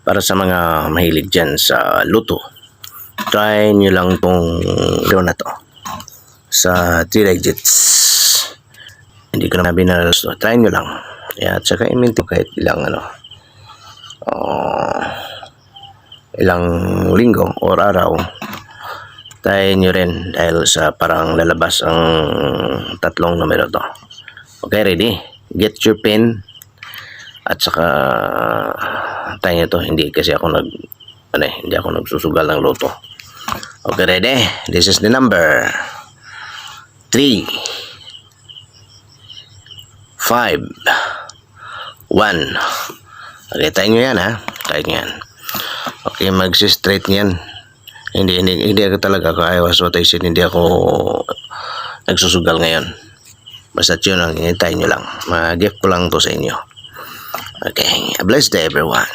Para sa mga mahilig dyan sa luto, try nyo lang tong video na to sa 3 digits. Hindi ko na binalas to. Try nyo lang. At saka i-maintain kahit ilang ilang linggo or araw. Try nyo rin dahil sa parang lalabas ang 3 numero to. Okay, ready? Get your pen. At saka tayo nyo to. Hindi kasi ako hindi ako nagsusugal ng loto. Okay, ready? This is the number 3 5 1. Okay, tayo nyo yan, ha? Tayo nyo yan. Okay, magsi-straight nyan. Hindi ako talaga, I was what I said, hindi ako nagsusugal ngayon. Basta yun ang hintayin nyo lang. Mag-gift ko lang to sa inyo. Okay, a blessed day everyone.